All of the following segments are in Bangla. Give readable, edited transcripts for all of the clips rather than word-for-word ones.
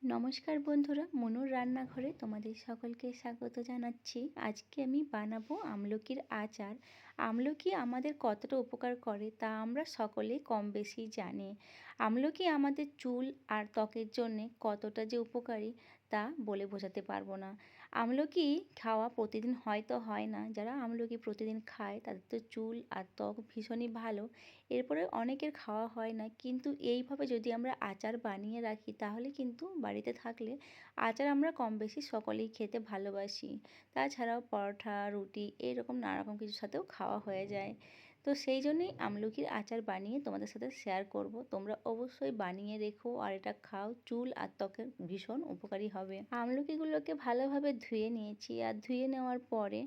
নমস্কার বন্ধুরা, মনুর রান্নাঘরে তোমাদের সকলকে স্বাগত জানাচ্ছি। আজকে আমি বানাবো আমলকির আচার। আমলকি আমাদের কতটা উপকার করে তা আমরা সকলেই কম বেশি জানি। আমলকি আমাদের চুল আর ত্বকের জন্যে কতটা যে উপকারী তা বলে বোঝাতে পারবো না। আমলকি খাওয়া প্রতিদিন হয়তো হয় না, যারা আমলকি প্রতিদিন খায় তাদের তো চুল আর ত্বক ভীষণই ভালো। এরপরে অনেকের খাওয়া হয় না, কিন্তু এইভাবে যদি আমরা আচার বানিয়ে রাখি তাহলে কিন্তু বাড়িতে থাকলে আচার আমরা কম বেশি সকলেই খেতে ভালোবাসি। তাছাড়াও পরোটা, রুটি এরকম নানারকম কিছুর সাথেও খাওয়া হয়ে যায়। তো সেই জন্যই আমলকির আচার বানিয়ে তোমাদের সাথে শেয়ার করব। তোমরা অবশ্যই বানিয়ে রেখো আর এটা খাও, চুল আর ত্বকের ভীষণ উপকারী হবে। আমলকিগুলোকে ভালোভাবে ধুয়ে নিয়েছি, আর ধুয়ে নেওয়ার পরে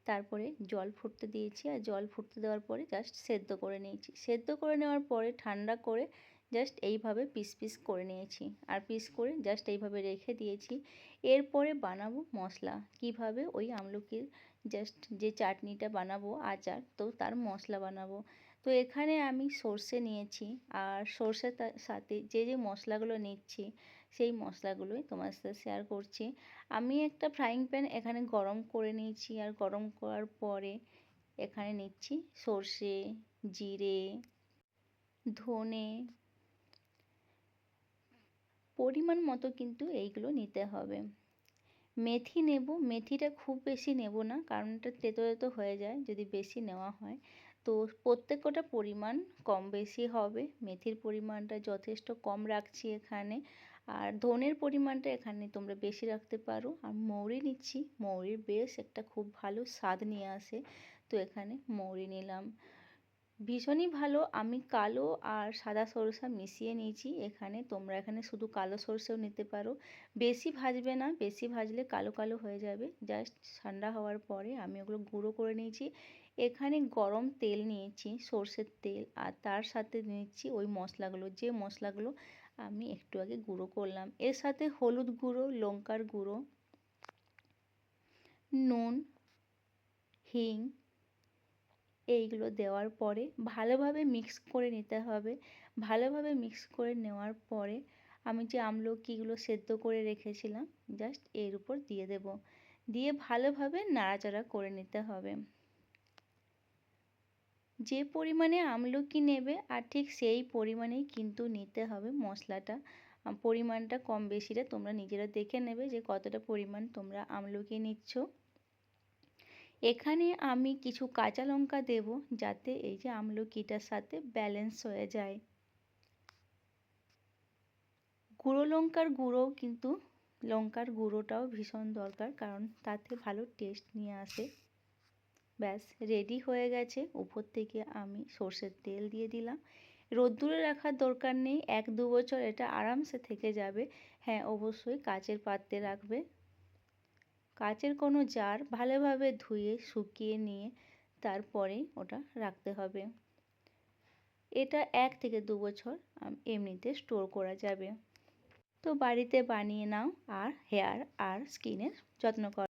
তারপরে জল ফুটতে দিয়েছি, আর জল ফুটতে দেওয়ার পরে জাস্ট সেদ্ধ করে নিয়েছি। সেদ্ধ করে নেওয়ার পরে ঠান্ডা করে জাস্ট এইভাবে পিস পিস করে নিয়েছি, আর পিস করে জাস্ট এইভাবে রেখে দিয়েছি। এরপরে বানাবো মশলা। কিভাবে ওই আমলকির জাস্ট যে চাটনিটা বানাবো আচার, তো তার মশলা বানাবো। তো এখানে আমি সর্ষে নিয়েছি, আর সর্ষের সাথে যে যে মশলাগুলো নিচ্ছি সেই মশলাগুলোই তোমার সাথে শেয়ার করছি। আমি একটা ফ্রাইং প্যান এখানে গরম করে নিয়েছি, আর গরম করার পরে এখানে নিচ্ছি সর্ষে, জিরে, ধনে, পরিমাণ মতো কিন্তু এইগুলো নিতে হবে। মেথি নেব, মেথিটা খুব বেশি নেব না, কারণ এটা তেতো তেতো হয়ে যায় যদি বেশি নেওয়া হয়। তো প্রত্যেকটা পরিমাণ কম বেশি হবে। মেথির পরিমাণটা যথেষ্ট কম রাখছি এখানে, আর ধনের পরিমাণটা এখানে তোমরা বেশি রাখতে পারো। আর মৌরি নিচ্ছি, মৌরির বেশ একটা খুব ভালো স্বাদ নিয়ে আসে, তো এখানে মৌরি নিলাম। ভীষণই ভালো। আমি কালো আর সাদা সরষা মিশিয়ে নিয়েছি এখানে, তোমরা এখানে শুধু কালো সরষেও নিতে পারো। বেশি ভাজবে না, বেশি ভাজলে কালো কালো হয়ে যাবে। জাস্ট ঠান্ডা হওয়ার পরে আমি ওগুলো গুঁড়ো করে নিয়েছি। এখানে গরম তেল নিয়েছি, সর্ষের তেল, আর তার সাথে নিচ্ছি ওই মশলাগুলো, যে মশলাগুলো আমি একটু আগে গুঁড়ো করলাম। এর সাথে হলুদ গুঁড়ো, লঙ্কার গুঁড়ো, নুন, হিং, এইগুলো দেওয়ার পরে ভালোভাবে মিক্স করে নিতে হবে। ভালোভাবে মিক্স করে নেওয়ার পরে আমি যে আমলকিগুলো সেদ্ধ করে রেখেছিলাম জাস্ট এর উপর দিয়ে দেব, দিয়ে ভালোভাবে নাড়াচাড়া করে নিতে হবে। যে পরিমাণে আমলকি নেবে আর ঠিক সেই পরিমাণেই কিন্তু নিতে হবে মশলাটা। পরিমাণটা কম বেশিটা তোমরা নিজেরা দেখে নেবে যে কতটা পরিমাণ তোমরা আমলকি নিচ্ছ। এখানে আমি কিছু কাঁচা লঙ্কা দেব, যাতে এই যে আমলকিটার সাথে ব্যালেন্স হয়ে যায়। গুঁড়ো লঙ্কার গুঁড়োও কিন্তু, লঙ্কার গুঁড়োটাও ভীষণ দরকার, কারণ তাতে ভালো টেস্ট নিয়ে আসে। ব্যাস রেডি হয়ে গেছে। উপর থেকে আমি সর্ষের তেল দিয়ে দিলাম। রোদ্দুরে রাখার দরকার নেই, 1-2 বছর এটা আরামসে থেকে যাবে। হ্যাঁ, অবশ্যই কাচের পাত্রে রাখবে। কাচের কোনো জার ভালোভাবে ধুয়ে শুকিয়ে নিয়ে তারপরে ওটা রাখতে হবে। এটা 1-2 বছর এমনিতে স্টোর করা যাবে। তো বাড়িতে বানিয়ে নাও আর হেয়ার আর স্কিনের যত্ন করো।